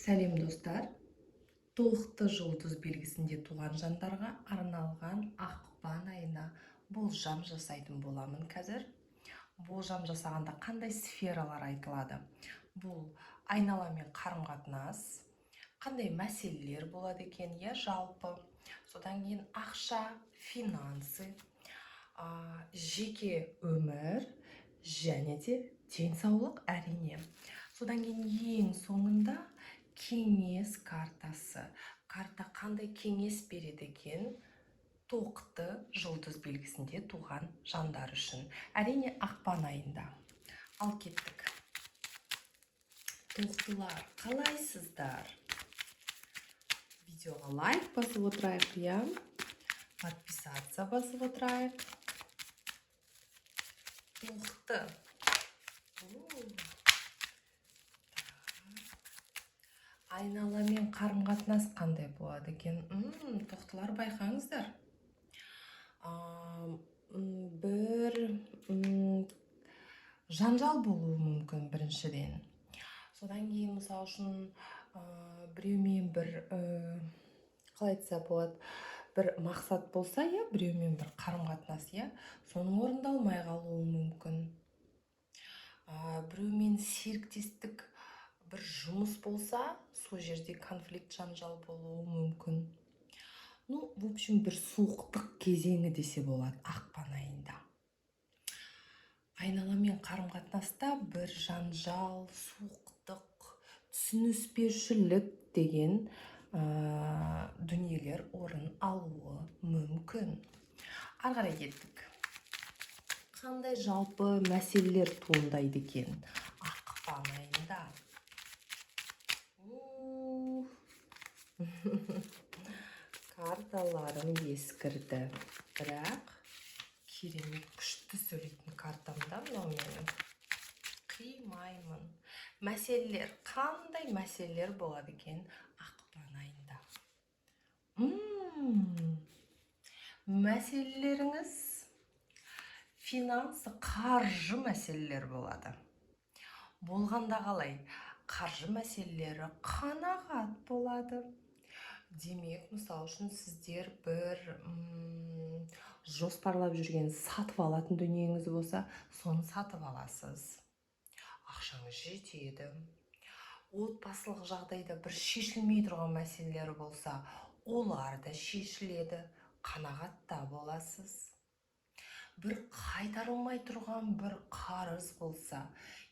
Сәлем достар. Тоқты жұлдыз белгісінде туған жандарға арналған ақпан айына болжам жасайтын боламын қазір. Болжам жасағанда қандай сфералар айтылады? Бұл айналамен қарым-қатынас, қандай мәселелер болады екен, жалпы. Содан кейін ақша, финансы, жеке өмір және де денсаулық әрине. Содан кейін ең соңында кеңес картасы. Карта қандай кеңес береді екен тоқты жұлдыз белгісінде туған жандар үшін. Әрине ақпан айында. Ал кеттік. Тоқтылар, қалайсыздар? Видеоға лайк басып отырайық, подписаться басып отырайық. Тоқты. Айналамен қарым-қатынас қандай болады екен? Тоқтылар, байқаңыздар. Бір жанжал болуы мүмкін біріншіден. Содан кейін, мысалы үшін, біреумен бір, қалай айтса болады, бір мақсат болса, біреумен бір қарым-қатынас, соның орындалмай қалуы мүмкін. Біреумен серіктестік, бір жұмыс болса, сол жерде конфликт, жанжал болуы мүмкін. В общем, бір суықтық кезеңі десе болады ақпан айында. Айналамен қарым-қатынаста бір жанжал, суықтық, түсініспеушілік деген дүниелер орын алуы мүмкін. Ары қарай кеттік. Қандай жалпы мәселелер туындайды екен ақпан айында? Карталарым ескірді, бірақ керемет күшті сөйлейтін картамда мынау менің. Қимаймын. Мәселелер, қандай мәселелер болады екен ақпан айында? Мәселелеріңіз финансы, қаржы мәселелер болады. Болғанда қалай? Қаржы мәселелері қанағат болады. Демек, мысалы үшін сіздер бір жоспарлап жүрген сатып алатын дүниеңіз болса, соны сатып аласыз. Ақшаңыз жетеді. Отбасылық жағдайда бір шешілмей тұрған мәселелер болса, олар да шешіледі. Қанағатта боласыз. Бір қайтарылмай тұрған бір қарыз болса,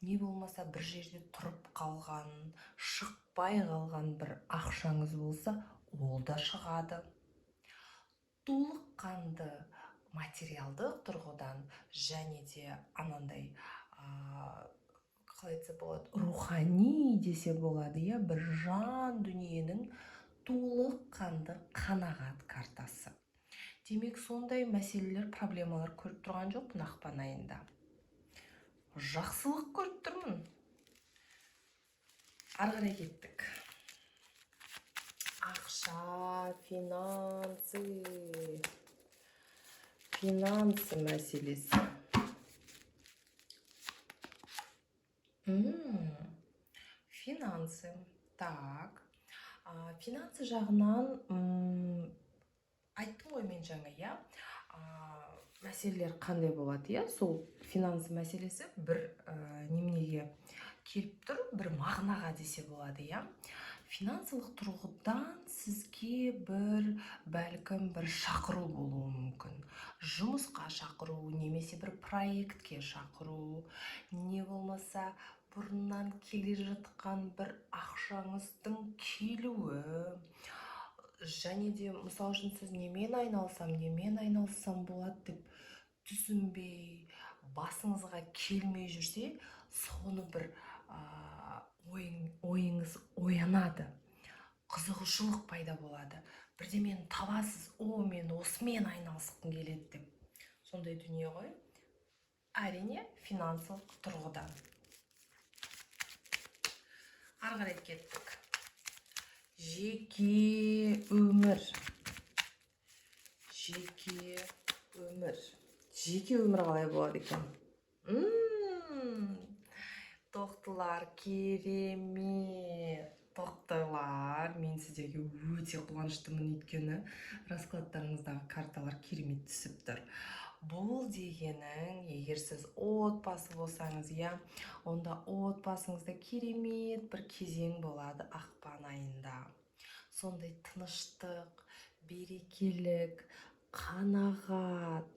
не болмаса бір жерде тұрып қалған, шықпай қалған бір ақшаңыз болса, ол да шығады. Толыққанды материалдық тұрғыдан және де анандай, қалай айтса болады, рухани десе болады, бір жан дүниенің толыққанды қанағат картасы. Демек, сондай мәселелер, проблемалар көріп тұрған жоқпын ақпан айында. Жақсылық көріп тұрмын. Ары қарай кеттік. Ақша, финансы мәселесі. Финансы. Так. Финансы жағынан айттым ғой мен жаңа, мәселелер қандай болады, сол финансы мәселесі бір немеге келіп тұр, бір мағынаға десе болады, Финансылық тұрғыдан сізге бәлкім бір шақыру болуы мүмкін. Жұмысқа шақыру, немесе бір проектке шақыру, не болмаса бұрыннан келе жатқан бір ақшаңыздың келуі. Және де, мысал үшін, сіз немен айналсам болады деп түсінбей, басыңызға келмей жүрсе, соны бір ойыңыз оянады, қызығушылық пайда болады. Бірдемені табасыз, мен осымен айналысқым келеді деп. Сондай дүние ғой. Әрине, финансылық тұрғыдан. Ары қарай кеттік. Жеке өмір. Жеке өмір қалай болады екен? Тоқтылар, керемет. Тоқты мен сіздерге өте қуаныштымын, өйткені раскладтарыңыздағы карталар керемет түсіп тұр. Бұл дегенің, егер сіз отбасы болсаңыз, онда отбасыңызда керемет бір кезең болады ақпан айында. Сондай тыныштық, берекелік, қанағат.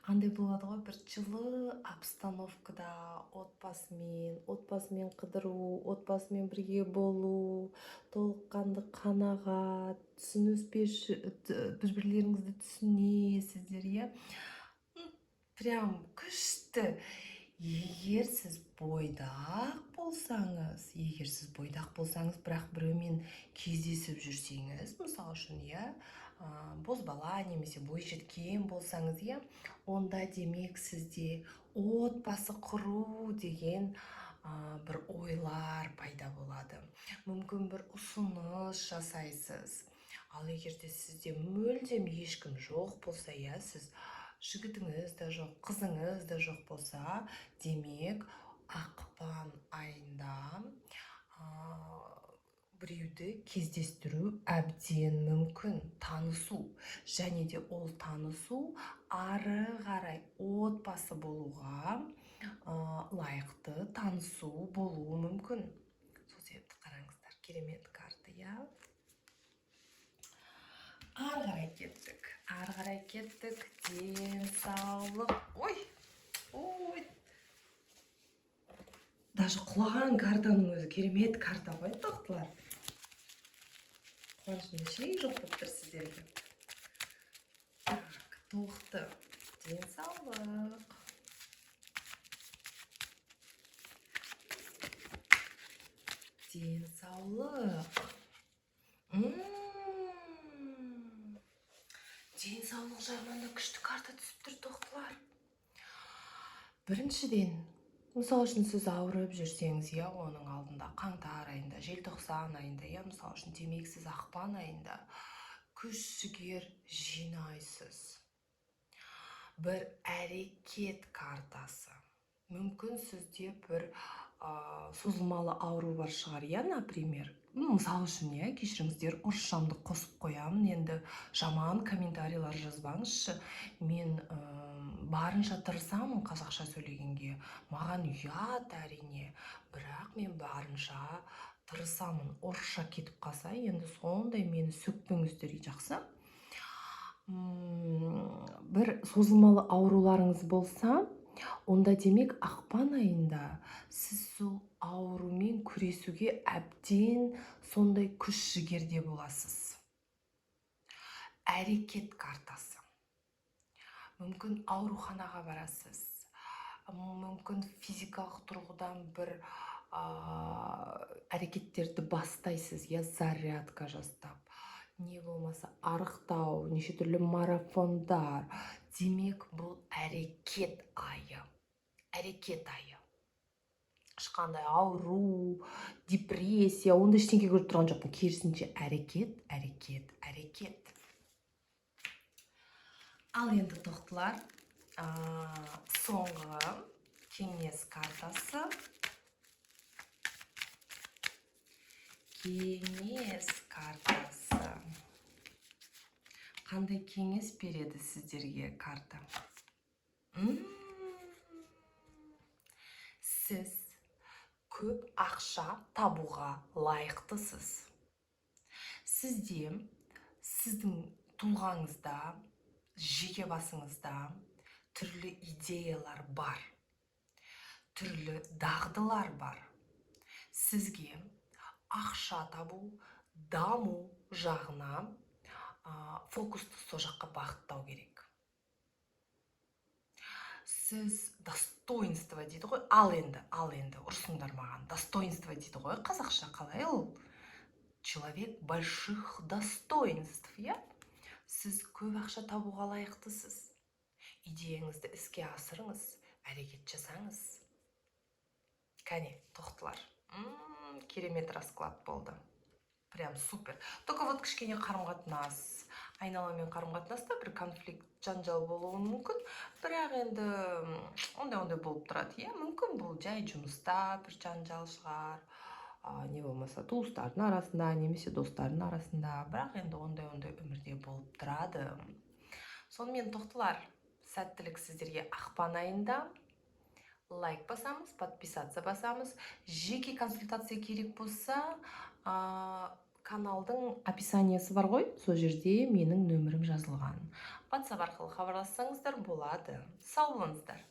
Андай болады ғой, бір жылы обстановкада отбасымен қыдыру, отбасымен бірге болу, толыққанды қанағат, бір-бірлеріңізді түсінесіздер, прям күшті. Егер сіз бойдақ болсаңыз, бірақ біреумен кездесіп жүрсеңіз, мысалы үшін, бозбала немесе бойжеткен болсаңыз, онда демек сізде отбасы құру деген бір ойлар пайда болады. Мүмкін бір ұсыныс жасайсыз. Ал егерде сізде мүлдем ешкім жоқ болса, сіз жігітіңіз де жоқ, қызыңыз да жоқ болса, демек ақпан айында біреуді кездестіру әбден мүмкін, танысу. Және де ол танысу ары қарай отбасы болуға лайықты танысу болуы мүмкін. Сол себепті қараңыздар, керемет карта, Ары қарай кеттік. Денсаулық. Ой. Даже құлаған картаның өзі керемет карта ғой, тоқтылар. Қуанышымда шек жоқ болып тұр сіздерге. Тоқты. Денсаулық. Денсаулық жағынан да күшті карта түсіп тұр, тоқтылар. Біріншіден, мысалы үшін сіз ауырып жүрсеңіз, оның алдында қаңтар айында, желтоқсан айында, мысалы үшін демек сіз ақпан айында күш-жігер жинайсыз. Бір әрекет картасы. Мүмкін сізде бір созылмалы ауру бар шығар, например. Мысалы үшін, кешіріңіздер, орысшамды қосып қоямын, енді жаман комментарийлар жазбаңызшы. Мен барынша тырысамын қазақша сөйлегенге. Маған ұят әрине, бірақ мен барынша тырысамын. Орысша кетіп қалса, енді сондай мені сөкпеңіздер, жақсы. Бір созылмалы ауруларыңыз болса, онда демек ақпан айында сіз сол аурумен күресуге әбден сондай күш-жігерде боласыз. Әрекет картасы. Мүмкін ауруханаға барасыз. Мүмкін физикалық тұрғыдан бір әрекеттерді бастайсыз, зарядка жасап. Не болмаса арықтау, неше түрлі марафондар. Демек, бұл әрекет айы. Ешқандай ауру, депрессия, онда ештеңе көріп тұрған жоқпын. Керісінше әрекет. Ал енді тоқтылар, соңғы кеңес картасы. Қандай кеңес береді сіздерге карта? Сіз көп ақша табуға лайықтысыз. Сізде, сіздің тұлғаңызда, жеке басыңызда түрлі идеялар бар, түрлі дағдылар бар. Сізге ақша табу, даму жағына фокусты со жаққа бағыттау керек. Сіз достоинство дейді ғой, ал енді, ұрсыңдар маған, достоинство дейді ғой, қазақша қалай ол? Человек больших достоинств, Сіз көп ақша табуға лайықтысыз. Идеяңызды іске асырыңыз, әрекет жасаңыз. Кәне, тоқтылар. Керемет расклад болды. Прям супер. Только вот кішкене қарым-қатынас, айналамен қарым-қатынаста бір конфликт, жанжал болуы мүмкін, бірақ енді ондай болып тұрады, мүмкін бұл жай жұмыста бір жанжал шығар, не болмаса туыстардың арасында немесе достардың арасында, бірақ енді ондай өмірде болып тұрады. Сонымен тоқтылар, сәттілік сіздерге. Ақпан айында лайк басамыз, подписаться басамыз. Жеке консультация керек болса, каналдың описаниясы бар ғой, сол жерде менің нөмірім жазылған. WhatsApp арқылы хабарлассаңыздар болады. Сау болыңыздар.